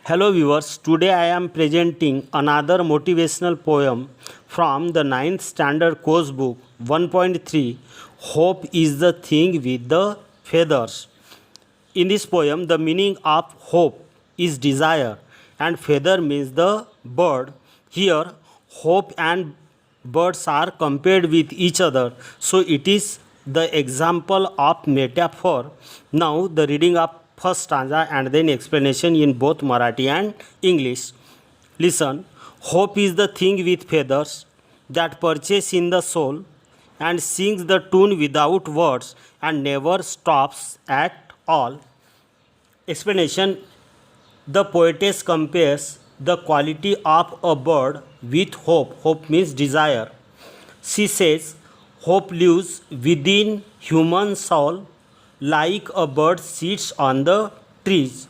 Hello viewers, today I am presenting another motivational poem from the 9th standard course book 1.3 Hope is the thing with the feathers. In this poem, the meaning of hope is desire and feather means the bird. Here, hope and birds are compared with each other, so it is the example of metaphor. Now, the reading of first stanza and then explanation in both Marathi and English. Listen. Hope is the thing with feathers that perches in the soul and sings the tune without words and never stops at all. Explanation. The poetess compares the quality of a bird with hope. Hope means desire. She says, hope lives within human soul like a bird sits on the trees.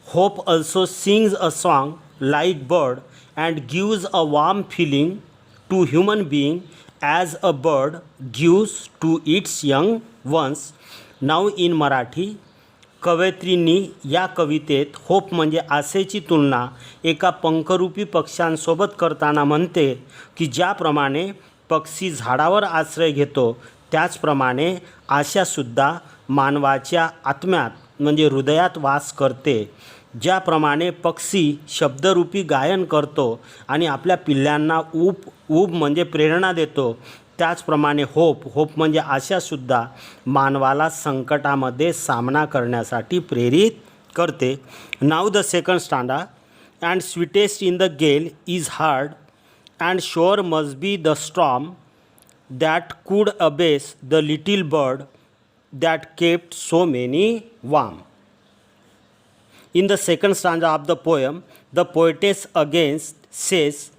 Hope also sings a song like bird and gives a warm feeling to human being as a bird gives to its young ones. Now in Marathi, कवयित्रींनी या कवितेत hope म्हणजे आशेची तुलना एका पंखरूपी पक्ष्यांसोबत करताना म्हणते की ज्याप्रमाणे पक्षी झाडावर आश्रय घेतो त्याचप्रमाणे आशासुद्धा मानवाच्या आत्म्यात म्हणजे हृदयात वास करते. ज्याप्रमाणे पक्षी शब्दरूपी गायन करतो आणि आपल्या पिल्लांना ऊब म्हणजे प्रेरणा देतो त्याचप्रमाणे होप म्हणजे आशासुद्धा मानवाला संकटामध्ये सामना करण्यासाठी प्रेरित करते. नाव the second stanza. And sweetest in the gale is heard and sure must be the storm that could abase the little bird that kept so many warm. In the second stanza of the poem, the poetess again says,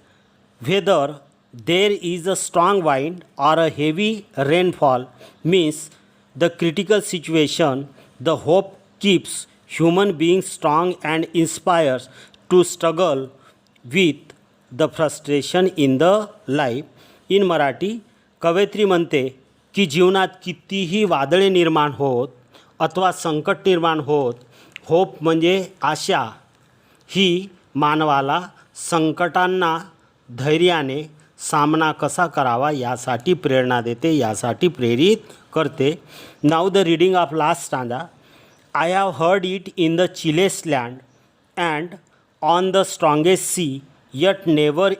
whether there is a strong wind or a heavy rainfall means the critical situation, the hope keeps human beings strong and inspires to struggle with the frustration in the life. In Marathi, कवयित्री म्हणते की जीवनात कितीही वादळे निर्माण होत अथवा संकट निर्माण होत, होप म्हणजे आशा ही मानवाला संकटांना धैर्याने सामना कसा करावा यासाठी प्रेरणा देते, यासाठी प्रेरित करते. नाव the reading of last stanza. I have heard it in the chillest land and on the strongest sea yet never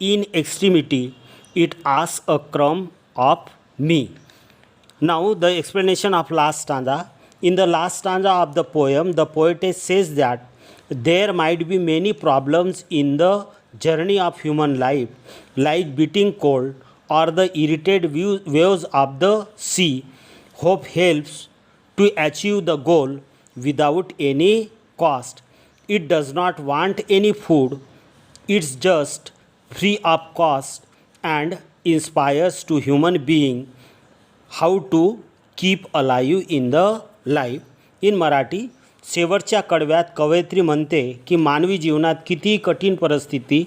in extremity it asks a crumb of me. Now the explanation of last stanza. In the last stanza of the poem, the poetess says that there might be many problems in the journey of human life, like beating cold or the irritated waves of the sea. Hope helps to achieve the goal without any cost. It does not want any food. It's just free of cost and inspires to human being how to keep alive in the life. In Marathi, शेवटच्या कडव्यात कवयित्री म्हणते की मानवी जीवनात कितीही कठीण परिस्थिती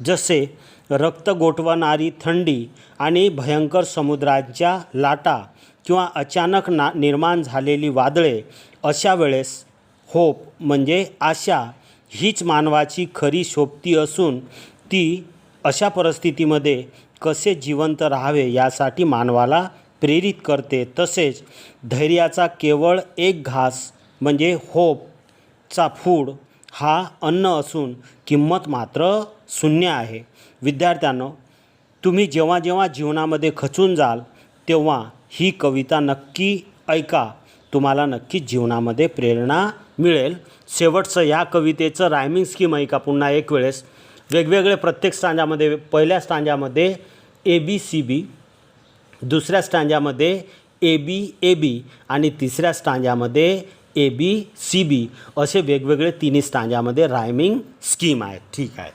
जसे रक्त गोठवणारी थंडी आणि भयंकर समुद्राच्या लाटा किंवा अचानक निर्माण झालेली वादळे, अशा वेळेस होप म्हणजे आशा हीच मानवाची खरी शोभती असून ती अशा परिस्थितीमध्ये कसे जिवंत राहावे यासाठी मानवाला प्रेरित करते. तसेच धैर्याचा केवळ एक घास म्हणजे होपचा फूड हा अन्न असून किंमत मात्र शून्य आहे. विद्यार्थ्यांनो, तुम्ही जेव्हा जेव्हा जीवनामध्ये खचून जाल तेव्हा ही कविता नक्की ऐका, तुम्हाला नक्कीच जीवनामध्ये प्रेरणा मिळेल. शेवटचं या कवितेचं रायमिंग स्कीम ऐका पुन्हा एक वेळेस. वेगवेगळे प्रत्येक स्टांजामध्ये, पहिल्या स्टांजामध्ये ABCB, दुसऱ्या स्टांजामध्ये AB आणि तिसऱ्या स्टांजामध्ये ABCB असे वेगवेगळे तिन्ही स्टांजामध्ये रायमिंग स्कीम आहेत. ठीक आहे.